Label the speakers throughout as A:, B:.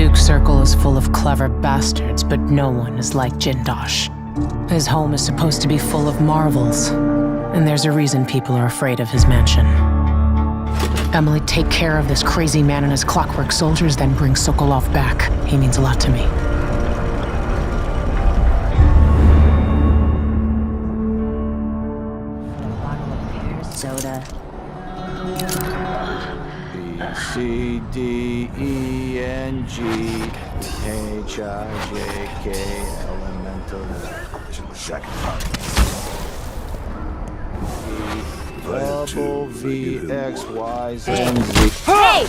A: Duke's circle is full of clever bastards, but no one is like Jindosh. His home is supposed to be full of marvels, and there's a reason people are afraid of his mansion. Emily, take care of this crazy man and his clockwork soldiers, then bring Sokolov back. He means a lot to me.
B: Soda.
C: B, C, D, E, N, G, H, I, J, K, elemental. Second part. Double V, X, Y, Z, and Z.
B: Hey!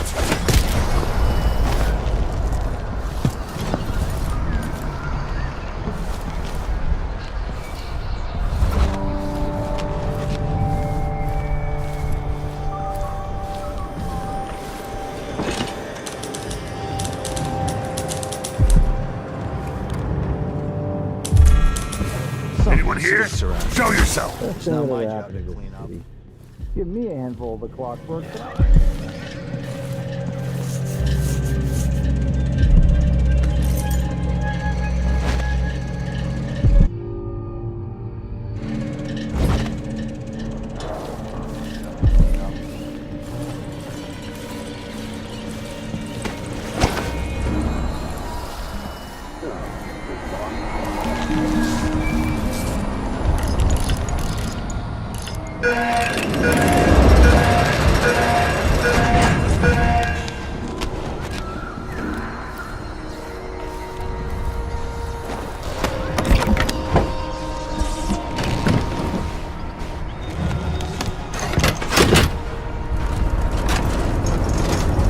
D: Anyone here? Show yourself!
C: It's not my job to clean up. Give me a handful of the clockwork.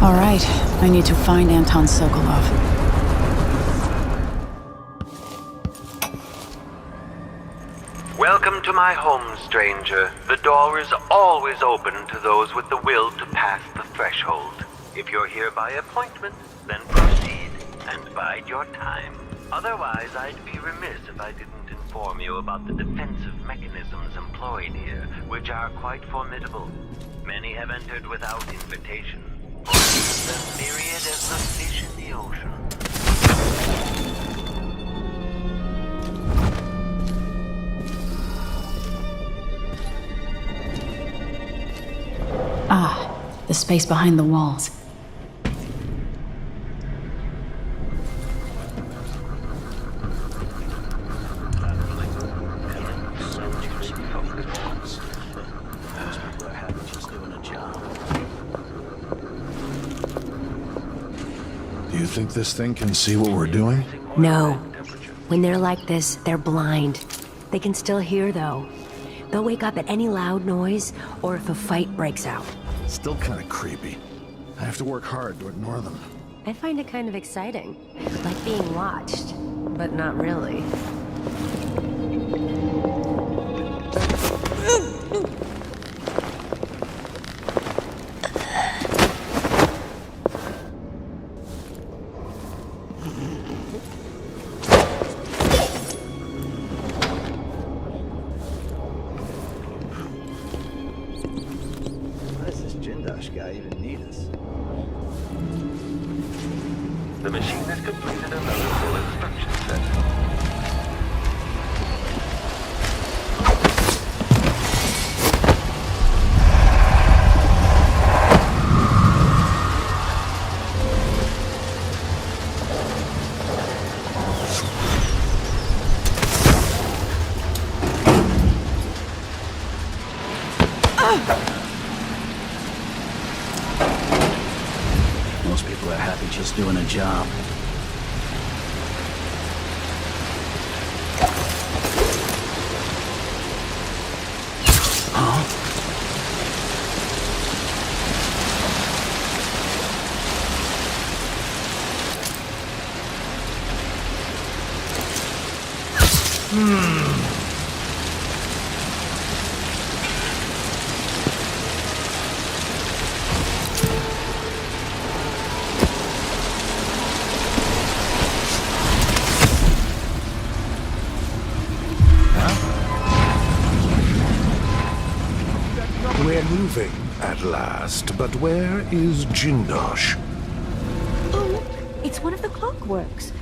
E: All right, I need to find Anton Sokolov.
F: Welcome to my home, stranger. The door is always open to those with the will to pass the threshold. If you're here by appointment, then proceed and bide your time. Otherwise, I'd be remiss if I didn't inform you about the defensive mechanisms employed here, which are quite formidable. Many have entered without invitation. As myriad as the fish in the ocean.
E: Ah, the space behind the walls.
D: Do you think this thing can see what we're doing?
B: No. When they're like this, they're blind. They can still hear, though. They'll wake up at any loud noise, or if a fight breaks out.
D: Still kind of creepy. I have to work hard to ignore them.
B: I find it kind of exciting. Like being watched, but not really.
C: Why does this Jindosh guy even need us?
F: The machine has completed another full instruction set.
G: Most people are happy just doing a job. Huh?
D: We're moving at last, but where is Jindosh?
B: It's
H: It's one of the clockworks.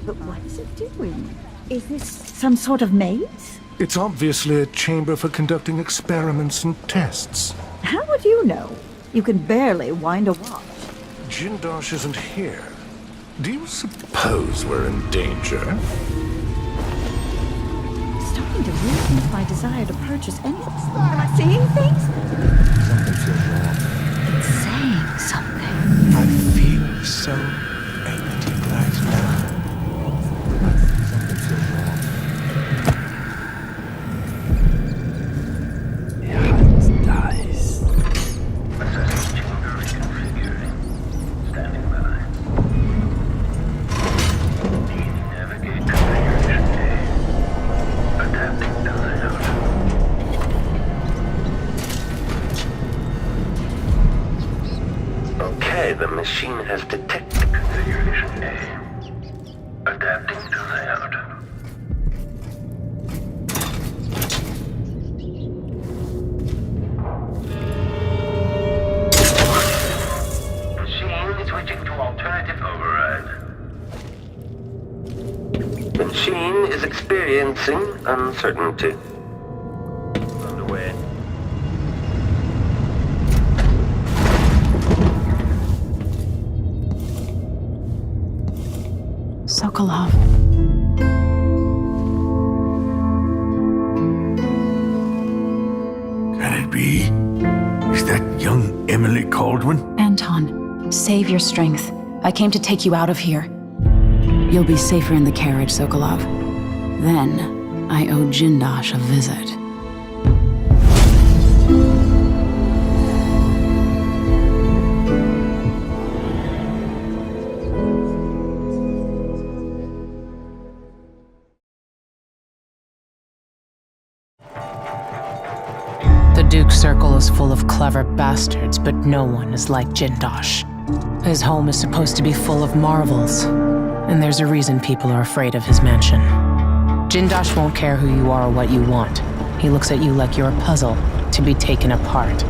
H: But what is it doing? Is this some sort of maze?
I: It's obviously a chamber for conducting experiments and tests.
H: How would you know? You can barely wind a watch.
I: Jindosh isn't here. Do you suppose we're in danger?
H: Starting to rethink my desire to purchase anything. Am I seeing things?
C: Something feels wrong.
H: It's saying something.
I: I feel so empty right now.
C: Something feels wrong.
F: Assessment chamber reconfiguring. Standing by. Navigate configuration A. Adapting to layout. Okay, the machine has detected configuration A. Adapting to layout. Machine switching to alternative override. The machine is experiencing uncertainty. Underway.
E: Sokolov.
D: Can it be? Is that young Emily Caldwin?
E: Anton, save your strength. I came to take you out of here. You'll be safer in the carriage, Sokolov. Then, I owe Jindosh a visit.
A: The Duke's circle is full of clever bastards, but no one is like Jindosh. His home is supposed to be full of marvels, and there's a reason people are afraid of his mansion. Jindosh won't care who you are or what you want. He looks at you like you're a puzzle to be taken apart.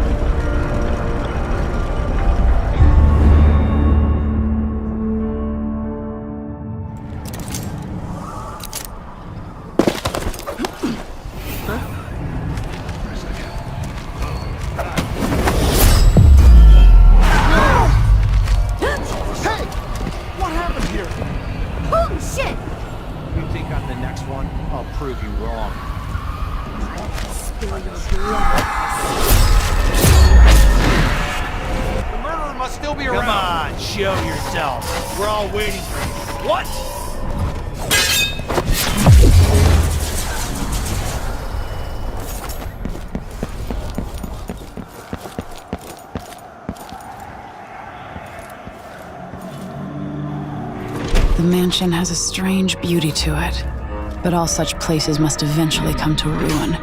E: The mansion has a strange beauty to it, but all such places must eventually come to ruin.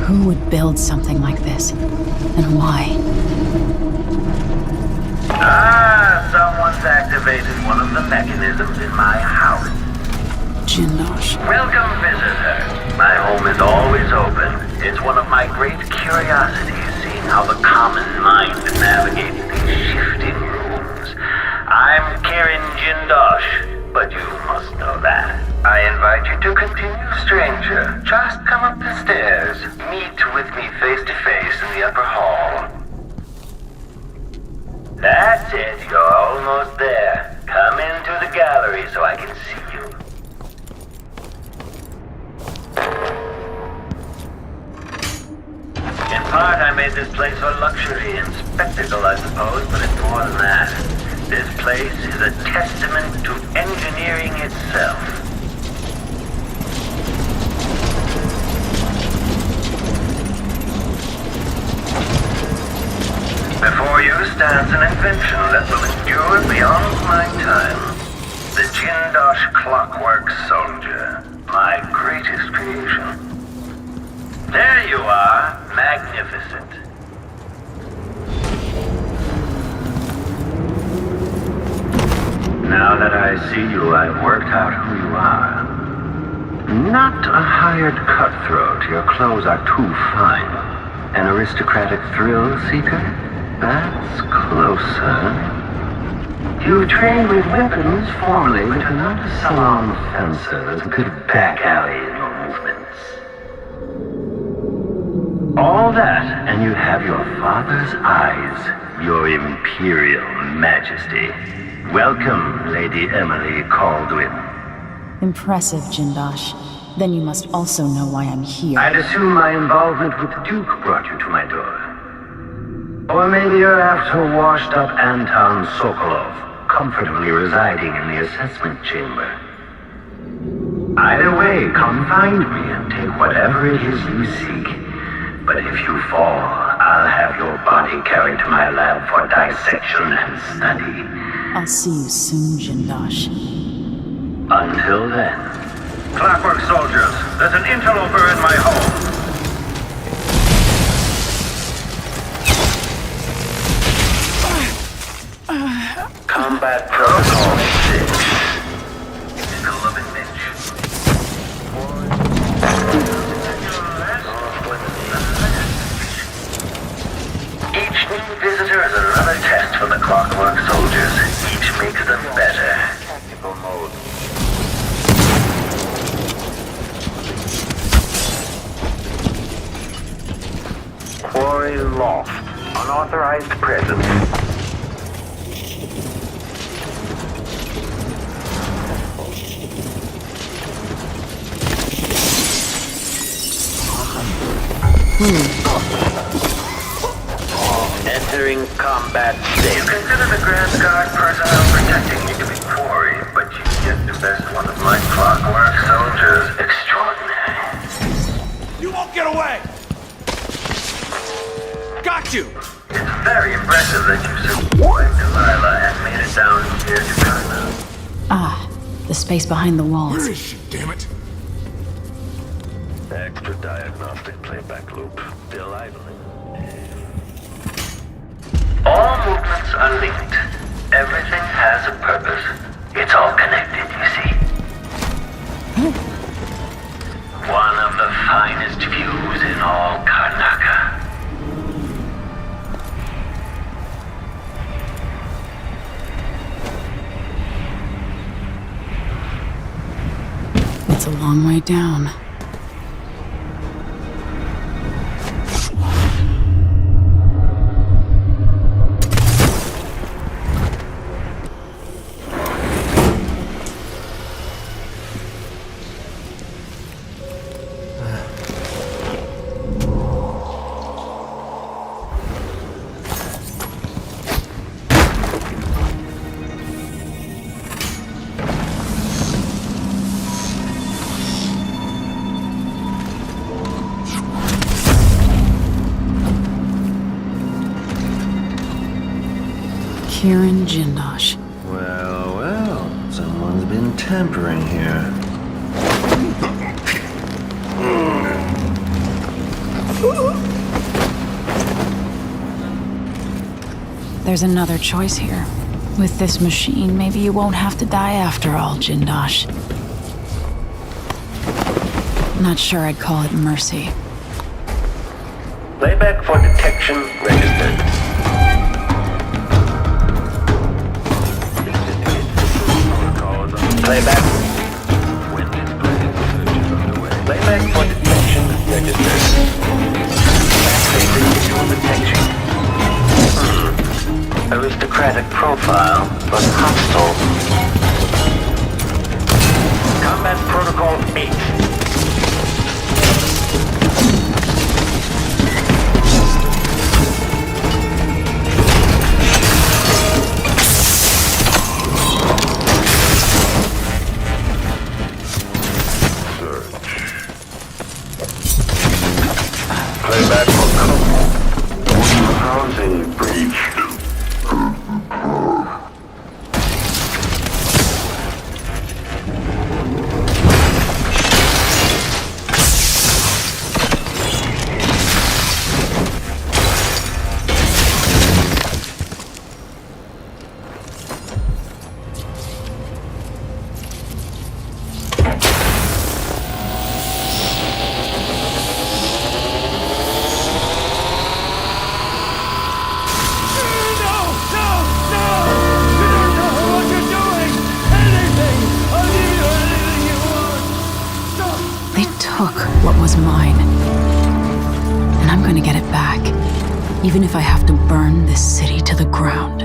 E: Who would build something like this, and why?
F: Someone's activated one of the mechanisms in my house.
E: Jindosh.
F: Welcome, visitor. My home is always open. It's one of my great curiosities, seeing how the common mind navigates these shifting rooms. I'm Karen Jindosh, but you must know that. I invite you to continue, stranger. Just come up the stairs. Meet with me face to face in the upper hall. That's it, you're almost there. Come into the gallery so I can see you. In part, I made this place for luxury and spectacle, I suppose, but it's more than that. This place is a testament to engineering itself. Before you stands an invention that will endure beyond my time. The Jindosh Clockwork Soldier, my greatest creation. There you are, magnificent. Now that I see you, I've worked out who you are. Not a hired cutthroat. Your clothes are too fine. An aristocratic thrill seeker? That's closer. You've trained with weapons formerly, but are not a salon fencer as a good back alley in your movements. All that, and you have your father's eyes, your imperial majesty. Welcome, Lady Emily Caldwin.
E: Impressive, Jindosh. Then you must also know why I'm here.
F: I'd assume my involvement with the Duke brought you to my door. Or maybe you're after washed-up Anton Sokolov, comfortably residing in the assessment chamber. Either way, come find me and take whatever it is you seek. But if you fall, I'll have your body carried to my lab for dissection and study.
E: I'll see you soon, Jindosh.
F: Until then. Clockwork soldiers, there's an interloper in my home. Combat Protocol 6. School of Adventure. Each new visitor is another test for the Clockwork soldiers. Each makes them better. Tactical mode. Quarry Loft. Unauthorized presence. Entering combat state. You consider the Grand Guard personnel protecting you to be quarry, but you get the best one of my Clockwork soldiers extraordinary.
I: You won't get away! Got you!
F: It's very impressive that you survived Delilah and made it down here to China.
E: Ah, the space behind the walls.
I: Where is she, damn it?
F: Extra diagnostic playback loop. Still idling. All movements are linked. Everything has a purpose. It's all connected, you see. One of the finest views in all Karnaka.
E: It's a long way down. Kieran Jindosh.
F: Well, someone's been tampering here.
E: There's another choice here. With this machine, maybe you won't have to die after all, Jindosh. Not sure I'd call it mercy.
F: Playback for detection registered. Playback. Playback for detection registered. Facing visual detection. Aristocratic profile, but hostile. Combat Protocol 8. Playback for housing breach.
E: what was mine. And I'm gonna get it back, even if I have to burn this city to the ground.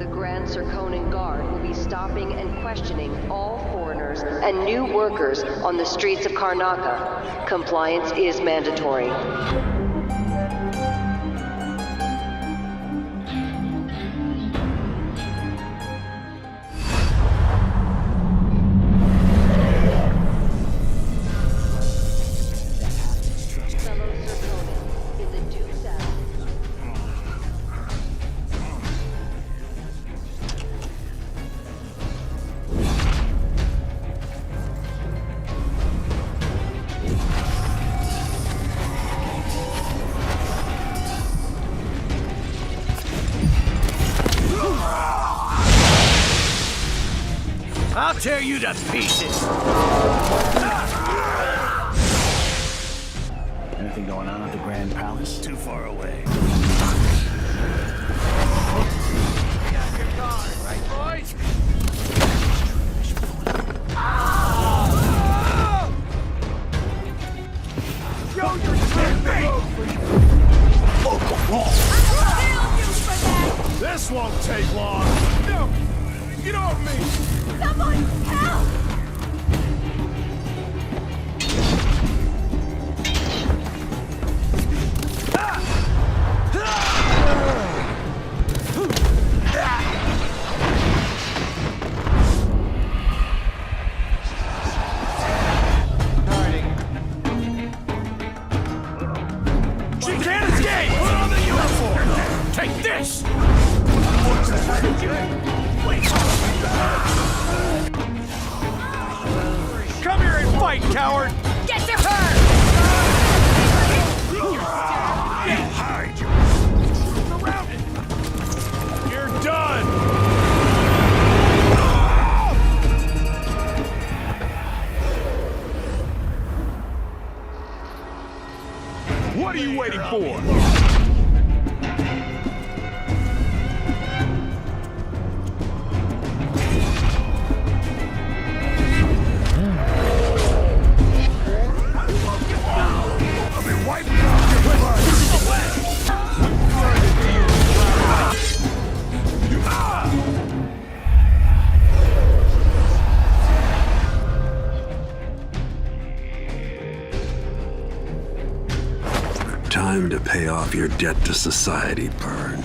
B: The Grand Circonan Guard will be stopping and questioning all foreigners and new workers on the streets of Karnaca. Compliance is mandatory. Fellow Circonans in the due south.
G: I'll tear you to pieces! Anything going on at the Grand Palace? Too far away.
I: This won't take long. No, get off me!
H: Someone help!
I: She can't escape! Put on the uniform! Take this! Come here and fight, coward!
H: Get to her!
I: Hide you! Surrounded! You're done! What are you waiting for?
D: Time to pay off your debt to society, Byrne.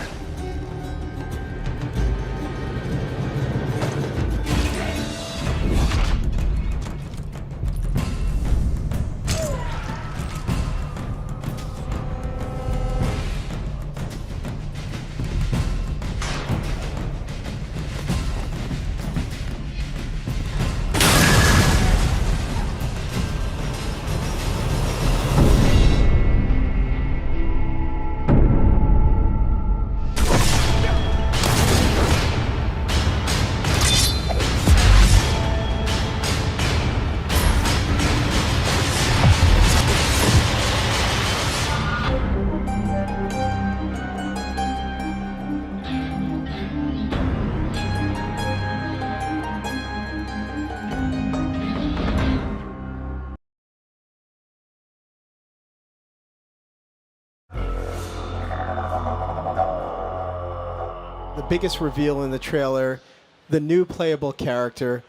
J: The biggest reveal in the trailer, the new playable character.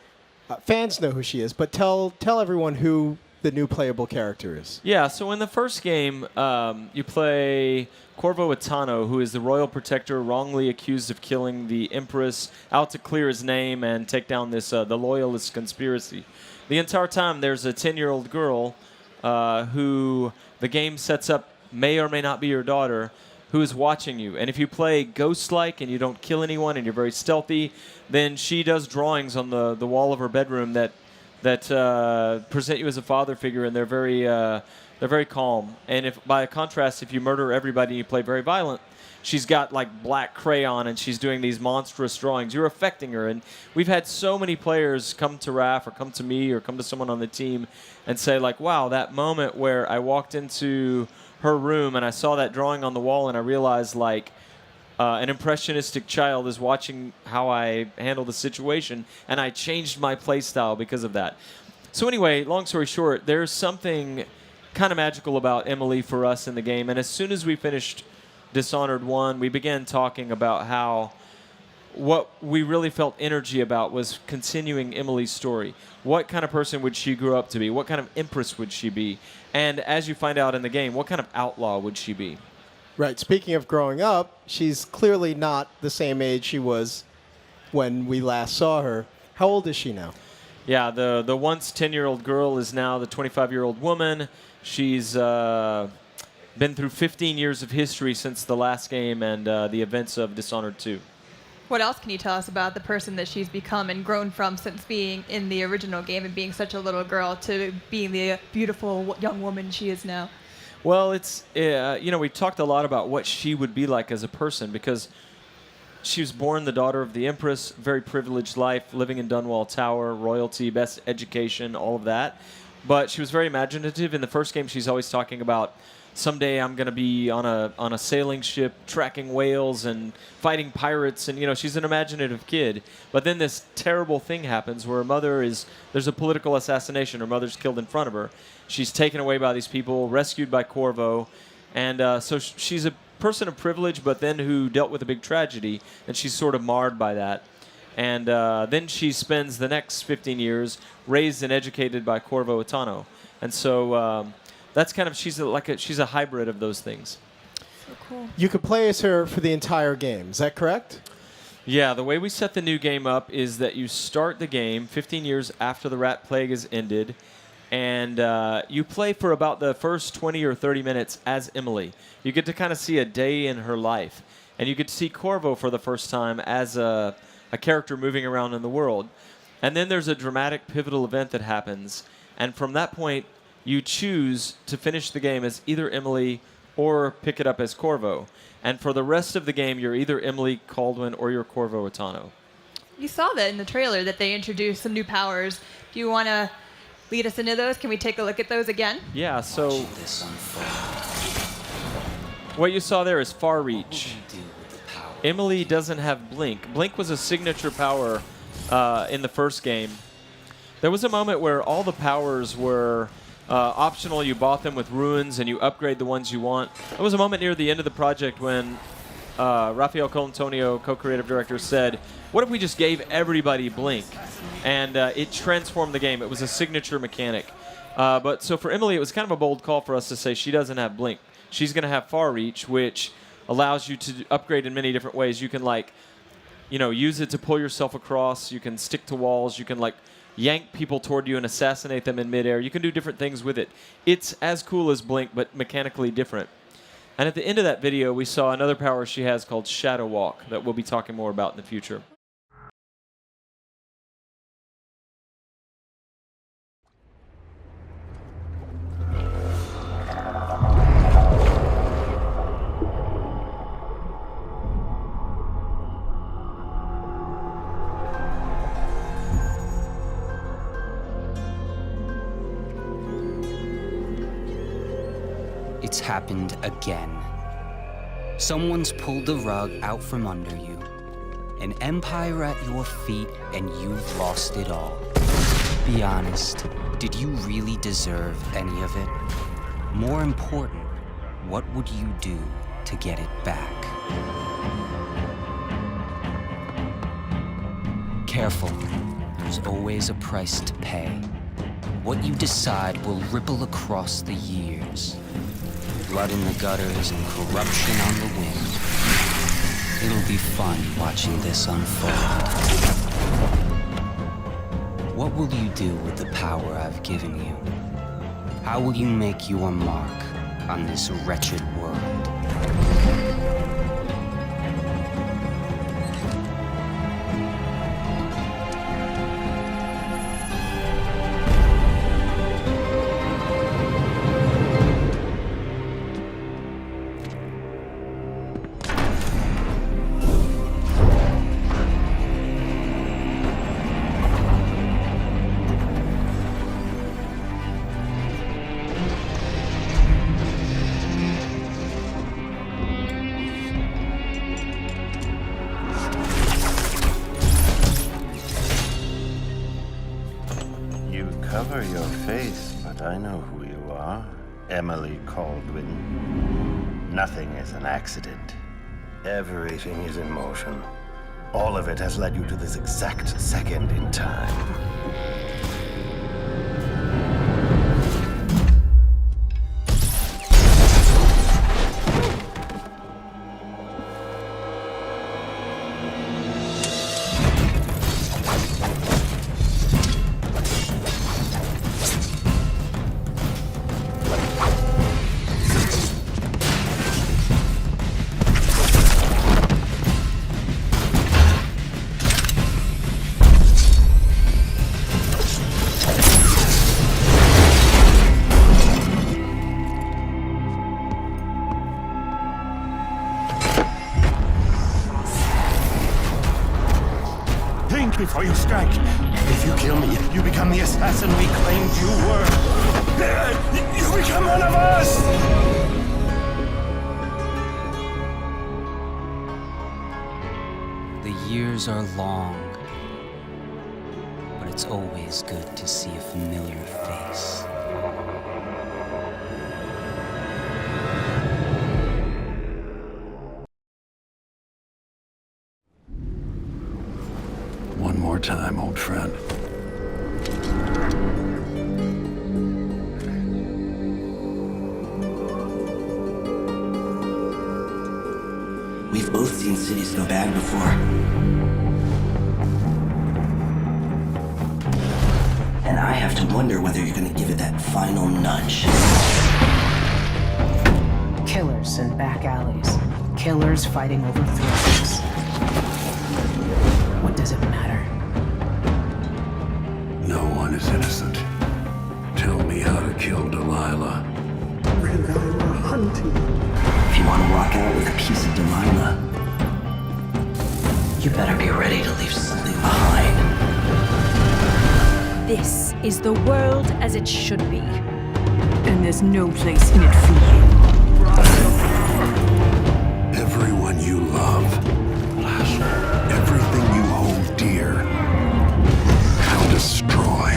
J: Fans know who she is, but tell everyone who the new playable character is.
K: Yeah, so in the first game, you play Corvo Itano, who is the royal protector wrongly accused of killing the Empress, out to clear his name and take down this the Loyalist conspiracy. The entire time, there's a 10-year-old girl who the game sets up may or may not be your daughter, who is watching you. And if you play ghost-like and you don't kill anyone and you're very stealthy, then she does drawings on the wall of her bedroom that present you as a father figure, and they're very calm. And if by contrast, if you murder everybody and you play very violent, she's got like black crayon and she's doing these monstrous drawings. You're affecting her. And we've had so many players come to Raph or come to me or come to someone on the team and say like, wow, that moment where I walked into her room, and I saw that drawing on the wall, and I realized, like, an impressionistic child is watching how I handle the situation, and I changed my play style because of that. So anyway, long story short, there's something kind of magical about Emily for us in the game, and as soon as we finished Dishonored 1, we began talking about how what we really felt energy about was continuing Emily's story. What kind of person would she grow up to be? What kind of empress would she be? And as you find out in the game, what kind of outlaw would she be?
J: Right. Speaking of growing up, she's clearly not the same age she was when we last saw her. How old is she now?
K: Yeah, the once 10-year-old girl is now the 25-year-old woman. She's been through 15 years of history since the last game and the events of Dishonored 2.
L: What else can you tell us about the person that she's become and grown from since being in the original game and being such a little girl to being the beautiful young woman she is now?
K: Well, it's, we talked a lot about what she would be like as a person because she was born the daughter of the Empress, very privileged life, living in Dunwall Tower, royalty, best education, all of that. But she was very imaginative. In the first game, she's always talking about, someday I'm going to be on a sailing ship, tracking whales and fighting pirates. And, she's an imaginative kid. But then this terrible thing happens where there's a political assassination. Her mother's killed in front of her. She's taken away by these people, rescued by Corvo. And so she's a person of privilege, but then who dealt with a big tragedy. And she's sort of marred by that. And then she spends the next 15 years raised and educated by Corvo Attano. And so that's kind of, she's a hybrid of those things.
L: So cool.
J: You could play as her for the entire game. Is that correct?
K: Yeah, the way we set the new game up is that you start the game 15 years after the Rat Plague is ended, and you play for about the first 20 or 30 minutes as Emily. You get to kind of see a day in her life, and you get to see Corvo for the first time as a character moving around in the world. And then there's a dramatic, pivotal event that happens, and from that point, you choose to finish the game as either Emily or pick it up as Corvo. And for the rest of the game, you're either Emily Caldwin or you're Corvo Attano.
L: You saw that in the trailer, that they introduced some new powers. Do you want to lead us into those? Can we take a look at those again?
K: Yeah, so what you saw there is Far Reach. Emily doesn't have Blink. Blink was a signature power in the first game. There was a moment where all the powers were optional. You bought them with ruins, and you upgrade the ones you want. There was a moment near the end of the project when Rafael Colantonio, co-creative director, said, what if we just gave everybody Blink? And it transformed the game. It was a signature mechanic. But so for Emily, it was kind of a bold call for us to say she doesn't have Blink. She's going to have Far Reach, which allows you to upgrade in many different ways. You can, use it to pull yourself across. You can stick to walls. You can, yank people toward you and assassinate them in midair. You can do different things with it. It's as cool as Blink, but mechanically different. And at the end of that video, we saw another power she has called Shadow Walk that we'll be talking more about in the future.
M: It's happened again. Someone's pulled the rug out from under you, an empire at your feet, and you've lost it all. Be honest, did you really deserve any of it? More important, what would you do to get it back? Careful, there's always a price to pay. What you decide will ripple across the years. Blood in the gutters and corruption on the wind. It'll be fun watching this unfold. What will you do with the power I've given you? How will you make your mark on this wretched world?
F: cover your face, but I know who you are. Emily Caldwin. Nothing is an accident. Everything is in motion. All of it has led you to this exact second in time.
I: Before you strike. If you kill me, you become the assassin we claimed you were. You become one of us!
M: The years are long, but it's always good to see a familiar face.
D: One more time, old friend.
N: We've both seen cities go bad before. And I have to wonder whether you're gonna give it that final nudge.
A: Killers in back alleys. Killers fighting over thrones. What does it matter?
D: No one is innocent. Tell me how to kill Delilah.
N: Delilah hunting. If you want to walk out with a piece of Delilah, you better be ready to leave something behind.
O: This is the world as it should be. And there's no place in it for you.
D: Everyone you love. Everything you hold dear. I'll destroy.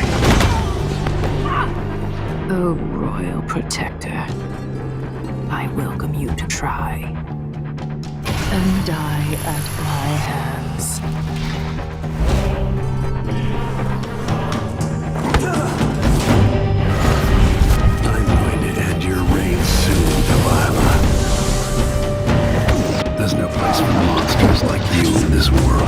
O: Oh, Royal Protector. I welcome you to try. And die at my hands.
D: I'm going to end your reign soon, Delilah. There's no place for monsters like you in this world.